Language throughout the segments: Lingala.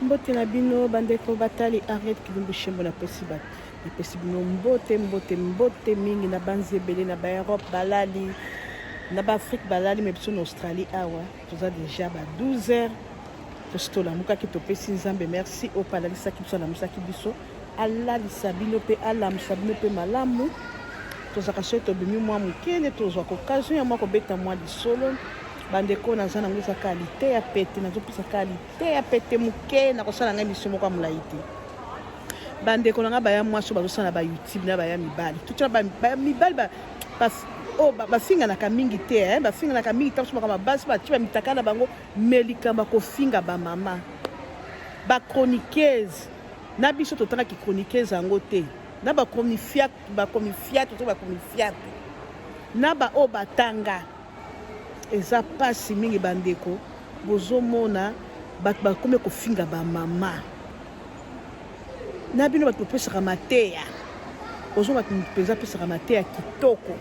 Mbote na bino bandeko batali arrête kilumbu shembo na pesi bat. Na pesi bino mbote mingi na banzebele na ba Europe balali na ba Afrique balali mais biso na Australie awa. Toza déjà ba 12h. Tostola muka ki topesi nzambe merci o palalisa ki biso na musaki biso. Allah lisabino pe Allah musabino pe malamu. Toza ka soto bimi mwa mukele toza ko occasion ya mwa ko beta mwa lisolo. Bandeko naza nango eza qualité ya pete nazopesa qualité ya pete moke na kosala ngai mission moko ya molai te bandeko nanga baya mwasi bazosala ba YouTube na baya mibali tutuna ba mibali bafinganaka mingi te bafinganaka mingi te basomaka mabasi batie bamitaka na bango melikamba kofinga bamama bachroniqueuse na biso totangaki chroniqueuse yango te na bakomi fiatu to bakomi fiatu na ba o batanga eza pasi mingi bandeko bozomona bato bakome kofinga bamama na bino bato bapesaka mateya ozoma bato mpenza apesaka mateya kitoko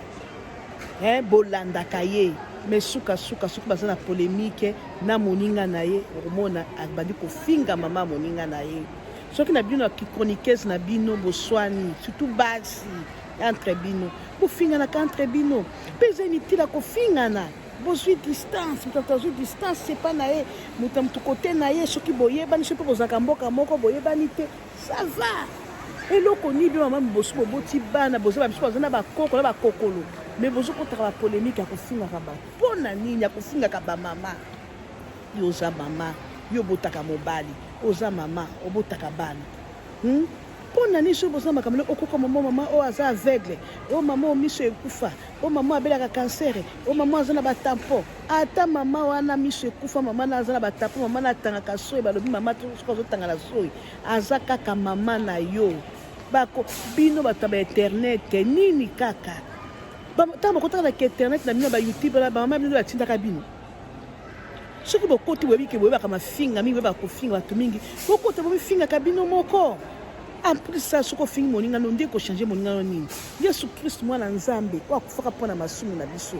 bolandaka ye me suka baza na polémique na moninga na ye okomona abandi kofinga mama moninga na ye soki na bino chroniqueuse na bino boswani surtout basi entre bino bofinganaka entre bino mpe eza inutile kofingana bozwi distance moto azwi distance c'est pas na ye moto motu kote na ye soki boyebani so mpe bozalaka mboka moko boyebani te ça va eloko nini bino mama boso boboti bana boza babiso baza na bakoko na bakokolo mais bozokotaka bapolémike ya kofingaka bato mpo na nini ya kofingaka bamama yo oza mama yo obotaka mobali oza mama obotaka bana mpo na nini soki boza makambo okoka mama oyo aza aveugle oyo mama oyo miso ekufa oyo mama abelaka kansere oyo mama aza na batampo ata mama wana miso ekufa mama na aza na batampo mama na atangaka soki balobi mama soki azotanga na soki aza kaka mama na yo bino bato ba internet nini kaka ntango bakotaka na internet na bino ba youtube bamama bino batindaka bino soki bokoti boyebiki boyebaka mafinga mingi boyebaka kofinga bato mingi bokota bomifingaka bino moko en plus ça soko fingi moninga no ndeko changer moninga no nini Yesu Christ mwana nzambe wakufaka pona masumu na biso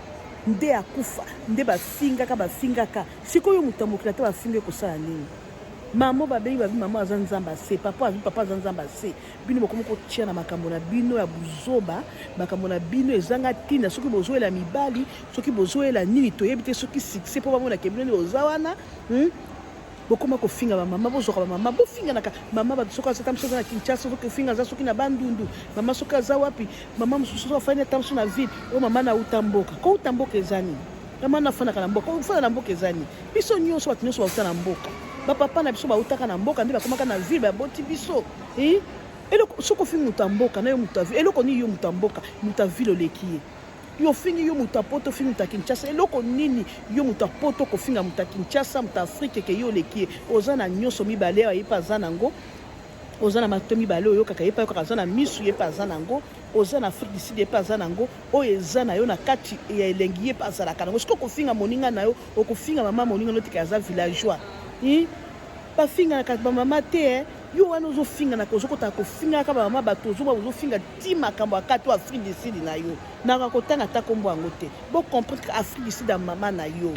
nde akufa nde bafingaka sikoyo mutamukila te bafinge kosala nini mama babeyi babi mama aza nzamba se papa avi papa aza nzamba se bino bokomi kotia na makambo na bino ya buzoba makambo na bino ezanga ntina soki bozoyela mibali soki bozoyela nini toyebi te soki succès mpo bamonaka bino nde boza wana bokoma kofinga bamama bozoka bamama bofinganaka mama bato soki aza tamso na Kinshasa soki ofinga aza soki na bandundu mama soki aza wapi mama mosusu soki afani tamso na ville oyo mama na uta mboka ko uta mboka ezani mama nafanaka na mboka ofana na mboka ezani biso nyonso bato nyonso bauta na mboka bapapa na biso bautaka na mboka nde bakomaka na ville baboti biso eloko soki ofingi moto ya mboka na yo moto ya ville eloko nini yo moto ya mboka moto ya ville oleki ye yo fingi yo moto ya poto ofingi moto ya Kinshasa eloko nini yo moto ya poto kofinga moto ya Kinshasa moto ya Afrique ke yo oleki ye oza na nyonso mibale oyo yepa aza nango oza na mato mibale oyo kaka yepa kaka aza na misu yepa aza nango oza na Afrique du Sud yepa aza nango oyo eza na yo na kati ya elengi yepa azalaka nango soki okofinga moninga na yo okofinga mama moninga notika aza villageois bafingaka bamama te yo wana ozofinganaka ozokotaka kofingaka bamama bato ozofinga ti makambo akati o Afrique du Sud na yo naka kotanga ata kombo yango te bocomprendre que Afrique du Sud ya mama na yo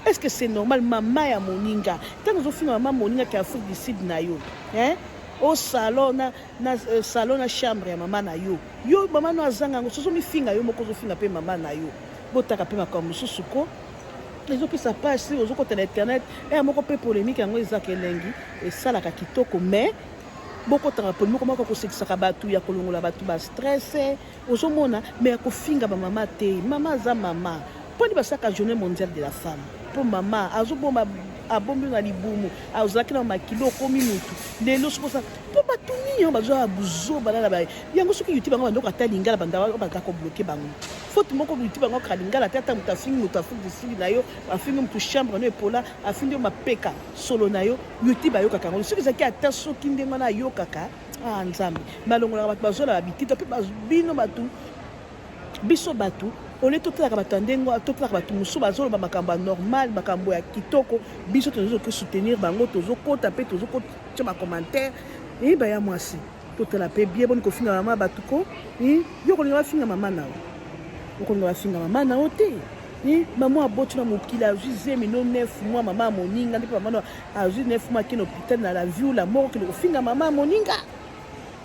est-ce que c'est normal mama ya moninga ntango ozofinga mama moninga ke Afrique du Sud na yo au salon na chambre ya mama na yo mama no azanga yango sozomifinga yo moko ozofinga mpe mama na yo botaka mpe makambo mosusu ko ezopesa pasi ozokota na internet moko mpe polémique yango ezaka elengi esalaka kitoko mais bokotanga polémique moko kosekisaka bato ya kolongola bato bastress ozomona mais ya kofinga bamama te mama aza mama mponi basaka journée mondiale de la femme mpo mama azobomba abombi na libumu azalaki na makilo okomi mutu lelo sokosa mpo bato nini bazwa buzoba na yango soki youtube bango bandoko ata lingala baza kobloke bango faute moko youtube bango kaka lingala te ata moto afingi moto Afrique du Sud na yo afingi moto chambre no epola afingi yo mapeka solo na yo youtube ayokaka yango soki ezalaki ata soki ndenge wana ayokaka nzambe malongolaka bato bazolala bitito mpe bino bato biso bato ole totalaka bato ndengo totalaka bato mosusu bazoloba makambo normal makambo ya kitoko biso tozoki soutenir bango tozokota mpe tozokotia bacommentaire baya mwasi totala mpe bie boni kofinga mama bato ko yo kolinga bafinga mama nao okolinga bafinga mama nao te Ni maman aboti na mokili a juste 9 mois maman moninga ndipo maman a juste 9 mois qui hôpital na la vie ou la mort que le finga maman moninga.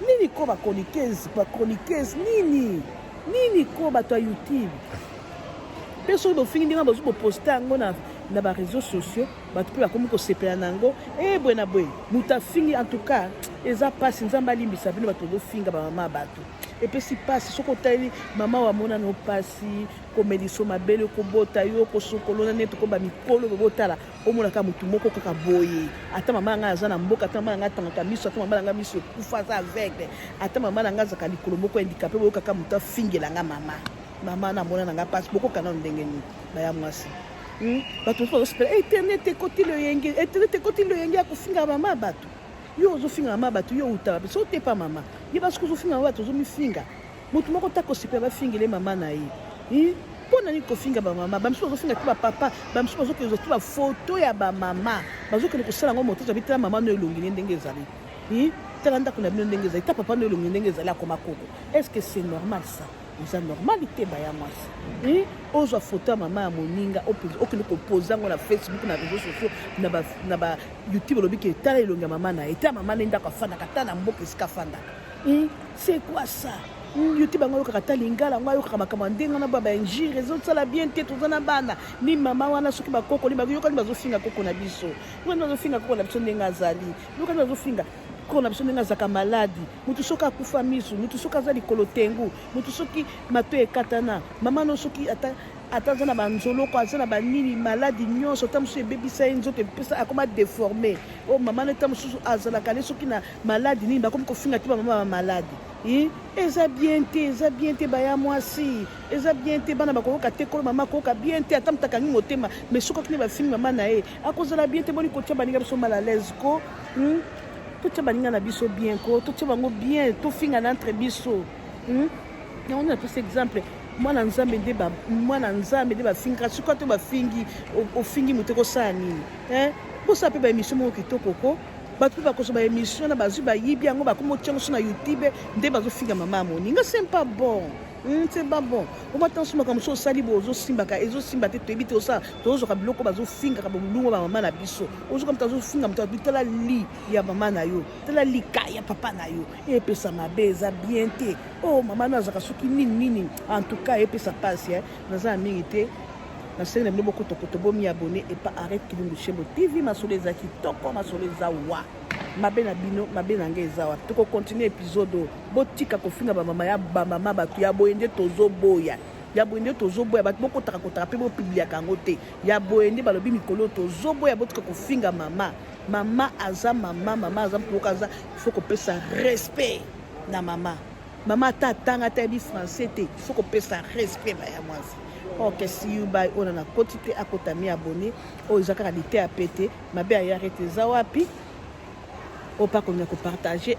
Nini ko ba chroniqueuse nini ko ba to YouTube. Personne do fingi ndinga bazo poster ngo na ba réseaux sociaux bato pe ba komi ko sepela nango bwena bwe muta fingi en tout cas eza passe nzamba limbisa bino bato do finga ba maman bato. Et puis si passe soko tali mama wa mona no pasi ko mediso mabele ko bota yo ko sokolona neto ko ba mikolo botala o mona ka mutu moko kaka boye ata mama nga azana mboka ata mama nga tanga miso ata mama nga miso kufa za avec ata mama nga zaka likolo moko handicapé bo kaka muta fingela nga mama na mona nga pasi boko kana ndenge ni ba ya mwasi bato so espera internet ekoti le yenge akufinga mama bato yo ozofinga mama bato yo utaba so te pa mama ye parce que ozofinga mama bato ozomifinga motu moko tako sipe bafingele mama na ye mpona nini kofinga bamama bamisu bazofinga ti bapapa bamisu bazokende ti bafoto ya bamama bazokende kosala yango moto zabi tala mama no elongi ne ndenge ezali tala ndako na bino ndenge ezali ta papa no elongi ndenge ezali akoma koko est ce que c'est normal ça eza normalité baya mwasi ozwa foto ya mama ya moninga okende kopoza yango na Facebook na réseaux sociaux na ba YouTube olobi ke tala elongi ya mama na ye ta mama ne ndako afandaka ta na mboka esika afandaka c'est quoi ça YouTube yango ayokaka ta lingala yango ayokaka makambo ndenge wana ba bainjire ezosala bien te toza na bana ni mama wana soki bakoko yokani bazofinga koko na biso yokani bazofinga koko na biso ndenge azali yokani bazofinga koko na biso ndenge azaka maladi mutu soki akufa misu mutu soki aza likolo tengu mutu soki mato ekatana mama no soki ata aza na banzoloko aza na banini maladi nyonso ta mosusu ebebisa ye nzoto epesa akoma déformé mama no ta mosusu azalaka ne soki na maladi nini bakomi kofinga te bamama bamaladi eza bien te baya mwasi eza bien te bana bakoyoka te kolo mama akoyoka bien te ata mutakangi motema mais soki akini bafingi mama na ye akozala bien te boni kotia baninga biso mal à l'aise ko totia baninga na biso bien ko totia bango bien tofinga na entre biso yango nde napesa exemple mwana nzambe nde bafinga soki ate bafingi ofingi moto ekosala nini posala mpe baémission moko kitoko ko bato mpe bakoso baémission na bazwi bayibi yango bakomi otiango so na YouTube nde bazofinga mama ya moninga c'est pas bon c'est pas bon omata nsomaka mosu osali bo ezosimba te toyebi te osala tozozwaka biloko bazofingaka bolungo bamama na biso ozoka moto azofinga moto abi tala li ya mama na yo tala lika ya papa na yo epesa mabe eza bien te mama no azalaka soki nini en tout cas epesa pasi naza na mingi te nasengi na bino bokotokoto bomiabone epa arrête Kilungu Shembo TV masolo eza kitoko masolo eza wa mabe na bino mabe na ngai eza wapi tokokontinue épisode botika kofinga bamama ya bamama bato ya boye nde tozoboya bato bokotaka mpe bopibliaka yango te ya boye nde balobi mikolo tozoboya botika kofinga mama aza mpoka aza ifo kopesa respect na mama ata atanga ata yebi français te ifo kopesa respect baya mwasi ok see you bye ona na koti te akotami abonné eza kaka lite apete mabe ayarete eza wapi opa kolinga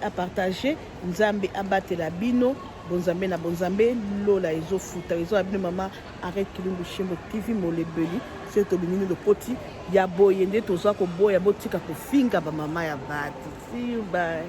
apartage nzambe abatela bino bonzambe na bonzambe lola ezofuta ezoya bino mama arrête Kilungu Shembo TV molebeli se tobinini lokoti ya boye nde tozwa koboya botika kofinga bamama ya bato see you bye